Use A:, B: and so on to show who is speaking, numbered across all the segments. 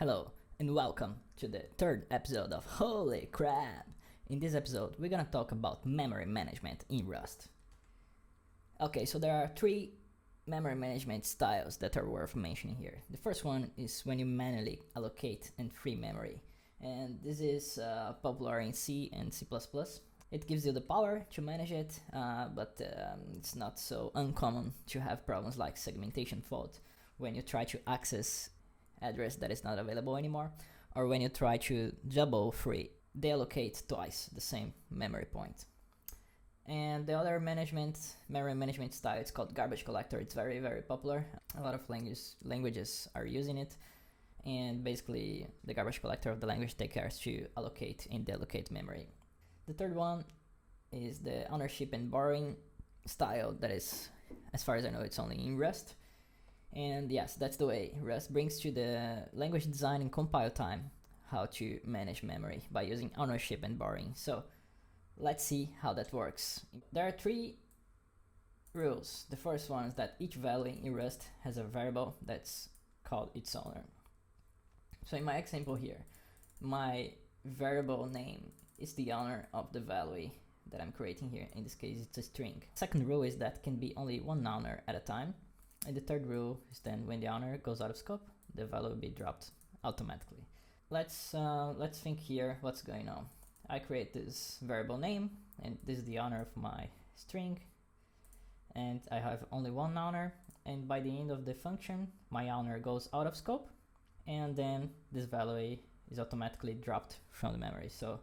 A: Hello and welcome to the third episode of Holy Crap! In this episode, we're gonna talk about memory management in Rust. Okay, so there are three memory management styles that are worth mentioning here. The first one is when you manually allocate and free memory, and this is popular in C and C++. It gives you the power to manage it, but it's not so uncommon to have problems like segmentation fault when you try to access address that is not available anymore, or when you try to double free, they allocate twice the same memory point. And the other memory management style, it's called garbage collector. It's very popular. A lot of languages are using it, and basically the garbage collector of the language takes care to allocate and deallocate memory. The third one is the ownership and borrowing style. That is, as far as I know, it's only in Rust. And yes, that's the way Rust brings to the language design and compile time how to manage memory by using ownership and borrowing. So let's see how that works. There are three rules. The first one is that each value in Rust has a variable that's called its owner. So in my example here, my variable name is the owner of the value that I'm creating here. In this case, it's a string. Second rule is that can be only one owner at a time. And the third rule is then when the owner goes out of scope, the value will be dropped automatically. Let's think here what's going on. I create this variable name, and this is the owner of my string, and I have only one owner, and by the end of the function, my owner goes out of scope, and then this value is automatically dropped from the memory. So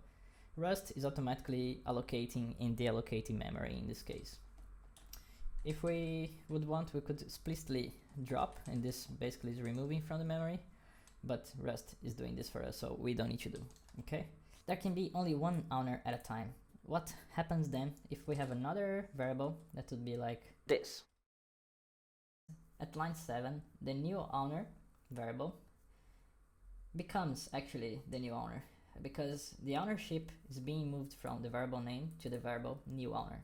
A: Rust is automatically allocating and deallocating memory in this case. If we would want, we could explicitly drop, and this basically is removing from the memory, but Rust is doing this for us, so we don't need to do, okay? There can be only one owner at a time. What happens then if we have another variable that would be like this? At line 7, the new owner variable becomes actually the new owner, because the ownership is being moved from the variable name to the variable new owner.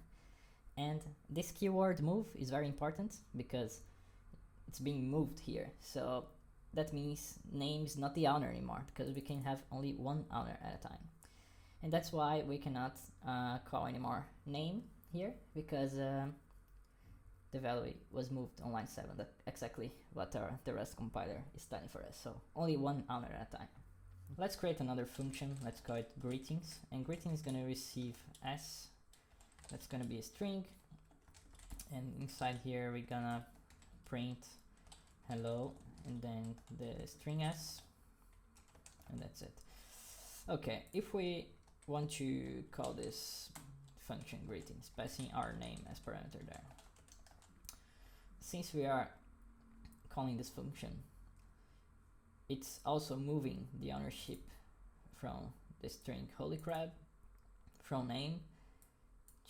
A: And this keyword move is very important because it's being moved here. So that means name is not the owner anymore, because we can have only one owner at a time. And that's why we cannot call anymore name here, because the value was moved on line 7. That's exactly what the Rust compiler is telling for us. So only one owner at a time. Let's create another function. Let's call it greetings. And greetings is going to receive s. That's gonna be a string, and inside here we're gonna print hello and then the string s, and that's it. Okay, if we want to call this function greetings, passing our name as parameter there, since we are calling this function, it's also moving the ownership from the string holy crab from name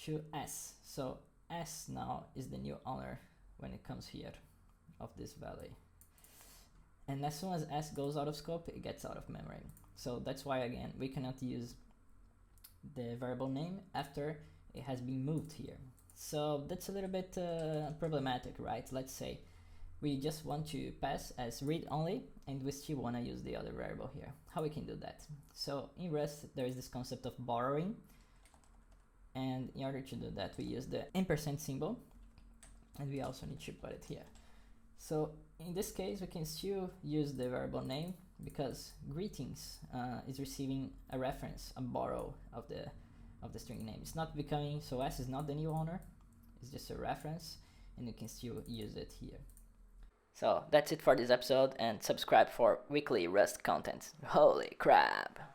A: to s. So s now is the new owner when it comes here of this value, and as soon as s goes out of scope, it gets out of memory. So that's why, again, we cannot use the variable name after it has been moved here. So that's a little bit problematic, right? Let's say we just want to pass as read only, and we still want to use the other variable here. How we can do that? So in Rust there is this concept of borrowing, and in order to do that we use the ampersand symbol, and we also need to put it here. So in this case we can still use the variable name, because greetings is receiving a reference, a borrow of the string name. It's not becoming, so s is not the new owner, it's just a reference, and you can still use it here. So that's it for this episode, and subscribe for weekly Rust content. Holy crap!